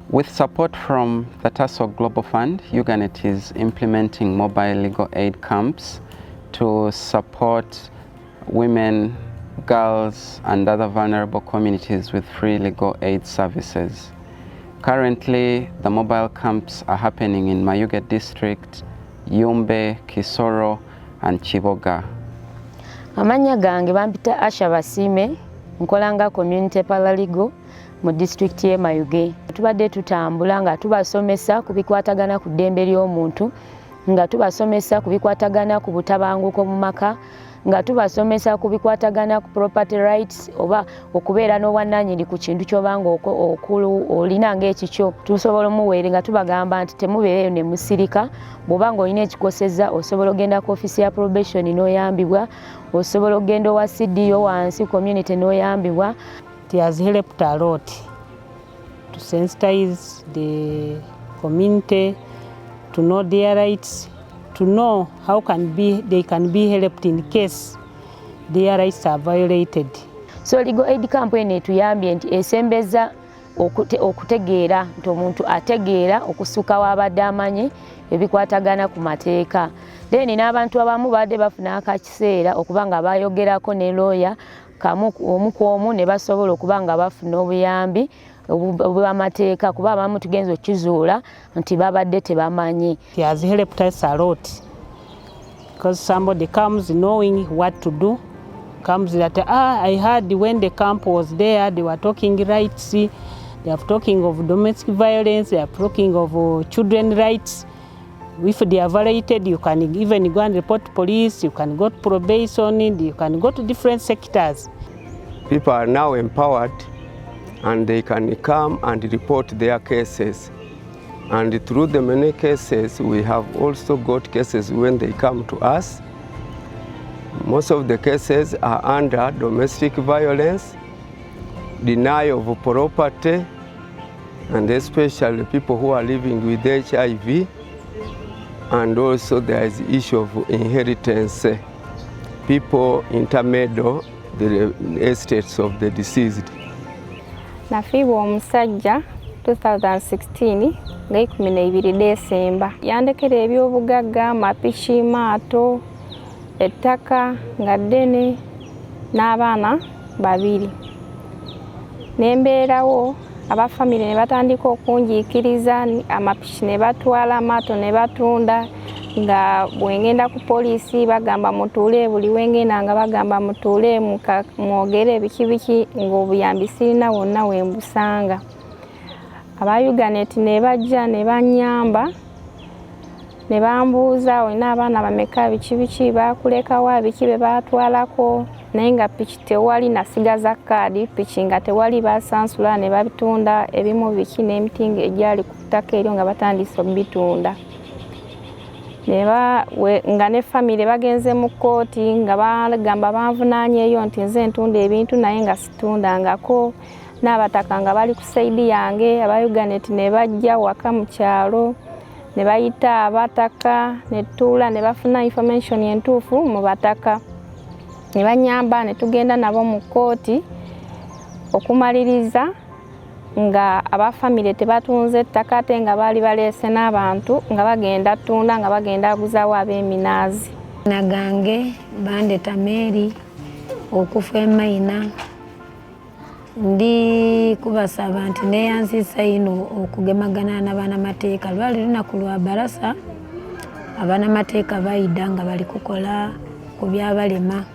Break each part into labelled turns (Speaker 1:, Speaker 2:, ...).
Speaker 1: With support from the TASO Global Fund, Uganet is implementing mobile legal aid camps to support women, girls, and other vulnerable communities with free legal aid services. Currently, the mobile camps are happening in Mayuge District, Yumbe, Kisoro, and Chiboga.
Speaker 2: Amanya gange bampita Asha Basime, nkolanga community paralegal mu district ye Mayuge. Tubadde tutambula nga tubasomesa ku bikwatagana ku ddembe ly'omuntu, nga tubasomesa ku bikwatagana ku butabanguko mu maka, nga tubasomesa ku bikwatagana ku property rights oba okubeera n'obwannannyini ku kintu ky'obanga okulu olina ng'ekikyo tusobola omuweere nga tubagamba nti temubeereyo ne musirika. Bw'oba ng'olina ekikosezza osobola ogenda ku office ya probation n'oyambibwa, osobola ogenda owa CDO wansi community n'oyambibwa.
Speaker 3: It has helped a lot to sensitize the community to know their rights, to know how they can be helped in case their rights are violated.
Speaker 2: So legal aid campaign etuyambye nti esembeza okutegeera nti omuntu ategeera okusuka w'abadde amanyi ebikwatagana ku mateeka. Then n'abantu abamu badde bafuna akakiseera okuba nga bayogerako ne lawyer omu ku omu ne basobola okuba nga bafuna obuyambi obw'amateeka kuba abamu tugenza okukizuula nti babadde tebamanyi.
Speaker 3: It has helped us a lot because somebody comes knowing what to do, comes that I heard when the camp was there they were talking rights, they are talking of domestic violence, they are talking of children rights. If they are violated, you can even go and report to police, you can go to probation, you can go to different sectors.
Speaker 4: People are now empowered and they can come and report their cases. And through the many cases, we have also got cases when they come to us. Most of the cases are under domestic violence, denial of property, and especially people who are living with HIV. And also there is the issue of inheritance. People intermeddle the estates of the deceased.
Speaker 5: Nafiibwa omusajja 2016 nga 12 Desemba. Yandekera ebyobugagga, mapiki, maato, ettaka nga ddene n'abaana 2. Nembeerawo abafamile ne batandika okunjiikiriza, amapiki ne batwala, maato ne batunda, nga bwengenda ku poliisi bagamba mutuule, buli wengenda nga bagamba mutuule mwogere biki ng'obuyambi sirina wonna wembusanga. Aba Uganet ne bajja ne banyamba ne bambuuza olina abaana bameka, biki bakulekawa, biki be batwalako, naye nga piki tewali, nasigaza kaadi piki nga tewali, basansula ne babitunda ebimu biki n'emiti egyali ku ttaka eryo nga batandise okubitunda. Nga ne famire bagenze mu kkooti nga bagamba banvunaanyeeyo nti nze ntunda ebintu naye nga situndangako, n'abataka nga bali ku sayidi yange. Aba Uganet ne bajja waka mu kyalo ne bayita abataka ne tuula ne bafuna information entuufu mu bataka ne banyamba ne tugenda nabo mu kkooti okumaliriza nga abafamile tebatunze ettaka ate nga baali baleese n'abantu nga bagenda tunda nga bagenda aguzaawo ab'eminaazi.
Speaker 2: Nagange bandeta Mary okufa emayina, ndi kubasaba nti neyansiisa ino okugemagana n'abanamateeka. Lwali lunaku lwa barasa, abanamateeka bayidda nga bali kukola ku byabalema.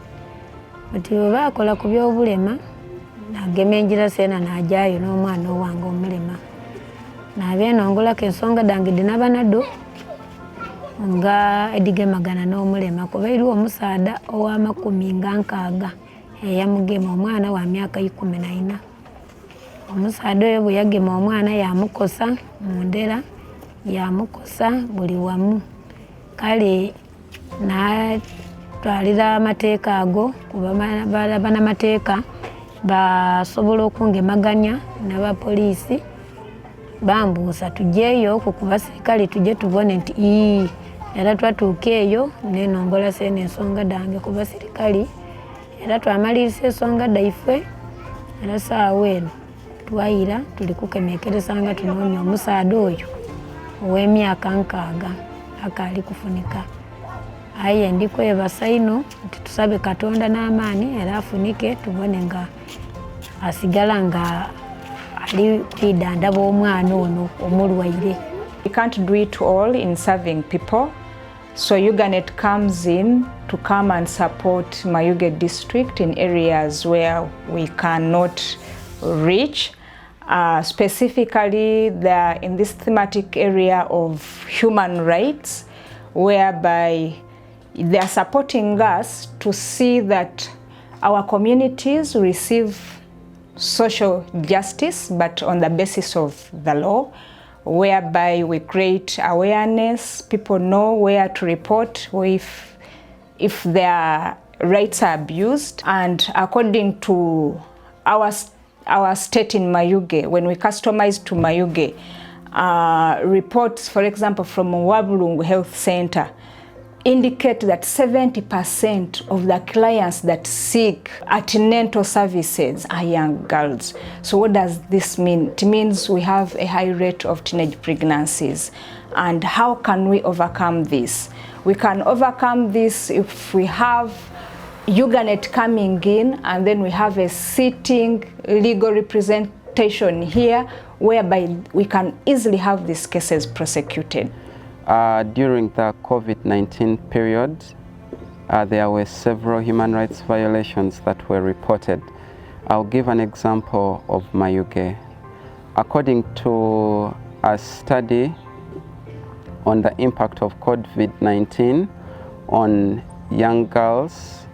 Speaker 2: Bati bwe baakola ku by'obulema nagema enjira seena najaayo n'omwana owange omulema. Nabyenongolako ensonga dange dinabanado nga edigemagana n'omulema kuba eriwo omusaada ow'amakumi nga 6 eyamugema omwana wa myaka 14. Omusaada oyo bwe yagema omwana yamukosa mu ndera, yamukosa buli wamu. Kale natwalira amateeka ago kuba banamateeka basobola okungemaganya n'abapoliisi, bambuusa tujjeeyo ku basirikale tujje tubone nti era twatuuka eyo nenongola seena ensonga dange ku basirikale era twamalirisa ensonga daife era saawa eno twayira tuli kukemekereza nga tunoonya omusaada oyo ow'emyaka 6 akaali kufunika. Aye ndikwebasa ino nti tusabe Katonda n'amaani era afunike tubone nga asigala nga ali kwidandaba omwana ono omulwaire.
Speaker 6: We can't do it all in serving people, so Uganet comes in to come and support Mayuge district in areas where we cannot reach. Specifically, in this thematic area of human rights, whereby they are supporting us to see that our communities receive social justice, but on the basis of the law, whereby we create awareness, people know where to report if their rights are abused. And according to our state in Mayuge, when we customize to Mayuge, reports, for example, from Wabulungu Health Center, indicate that 70% of the clients that seek antenatal services are young girls. So what does this mean? It means we have a high rate of teenage pregnancies. And how can we overcome this? We can overcome this if we have Uganet coming in, and then we have a sitting legal representation here, whereby we can easily have these cases prosecuted.
Speaker 1: During the COVID-19 period, there were several human rights violations that were reported. I'll give an example of Mayuge. According to a study on the impact of COVID-19 on young girls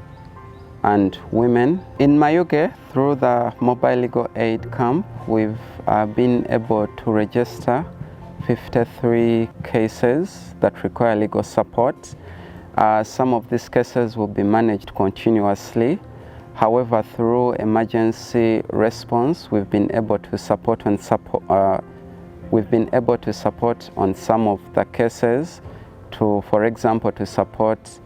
Speaker 1: and women, in Mayuge, through the Mobile Legal Aid Camp, we've been able to register 53 cases that require legal support. Some of these cases will be managed continuously. However, through emergency response, we've been able to support on some of the cases for example, to support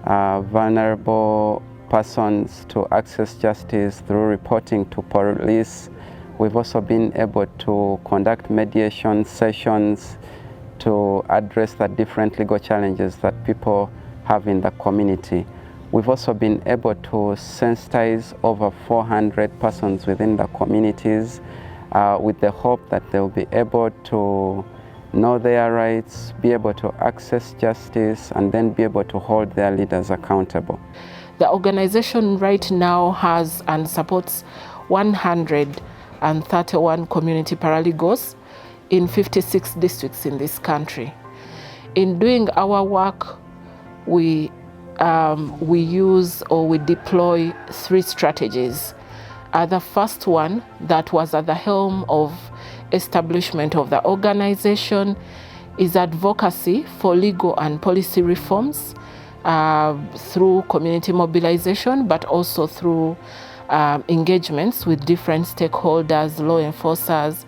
Speaker 1: vulnerable persons to access justice through reporting to police. We've also been able to conduct mediation sessions to address the different legal challenges that people have in the community. We've also been able to sensitize over 400 persons within the communities with the hope that they'll be able to know their rights, be able to access justice, and then be able to hold their leaders accountable.
Speaker 7: The organization right now has and supports 131 community paralegals in 56 districts in this country. In doing our work, we use or we deploy 3 strategies. The first one that was at the helm of establishment of the organization is advocacy for legal and policy reforms through community mobilization, but also through engagements with different stakeholders, law enforcers,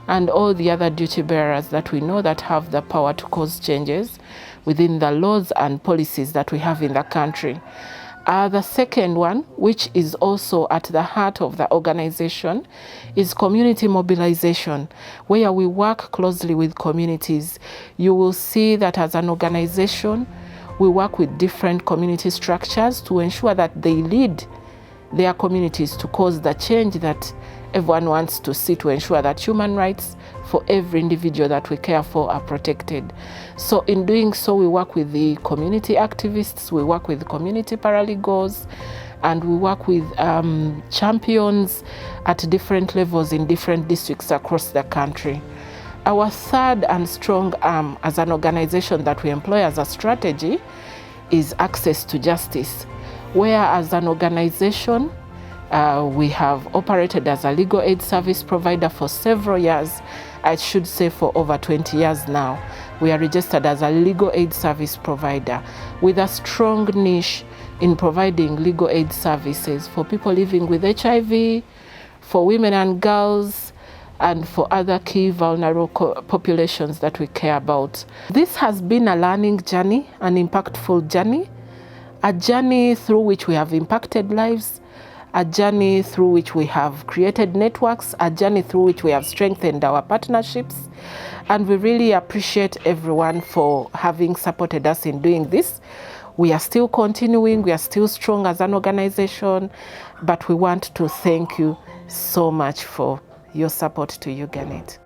Speaker 7: and all the other duty bearers that we know that have the power to cause changes within the laws and policies that we have in the country. The second one, which is also at the heart of the organization, is community mobilization, where we work closely with communities. You will see that as an organization, we work with different community structures to ensure that they lead their communities to cause the change that everyone wants to see, to ensure that human rights for every individual that we care for are protected. So in doing so, we work with the community activists, we work with community paralegals, and we work with champions at different levels in different districts across the country. Our third and strong arm as an organization that we employ as a strategy is access to justice, where as an organization, we have operated as a legal aid service provider for several years. I should say for over 20 years now. We are registered as a legal aid service provider with a strong niche in providing legal aid services for people living with HIV, for women and girls, and for other key vulnerable populations that we care about. This has been a learning journey, an impactful journey, a journey through which we have impacted lives, a journey through which we have created networks, a journey through which we have strengthened our partnerships. And we really appreciate everyone for having supported us in doing this. We are still continuing, we are still strong as an organization, but we want to thank you so much for your support to Uganet.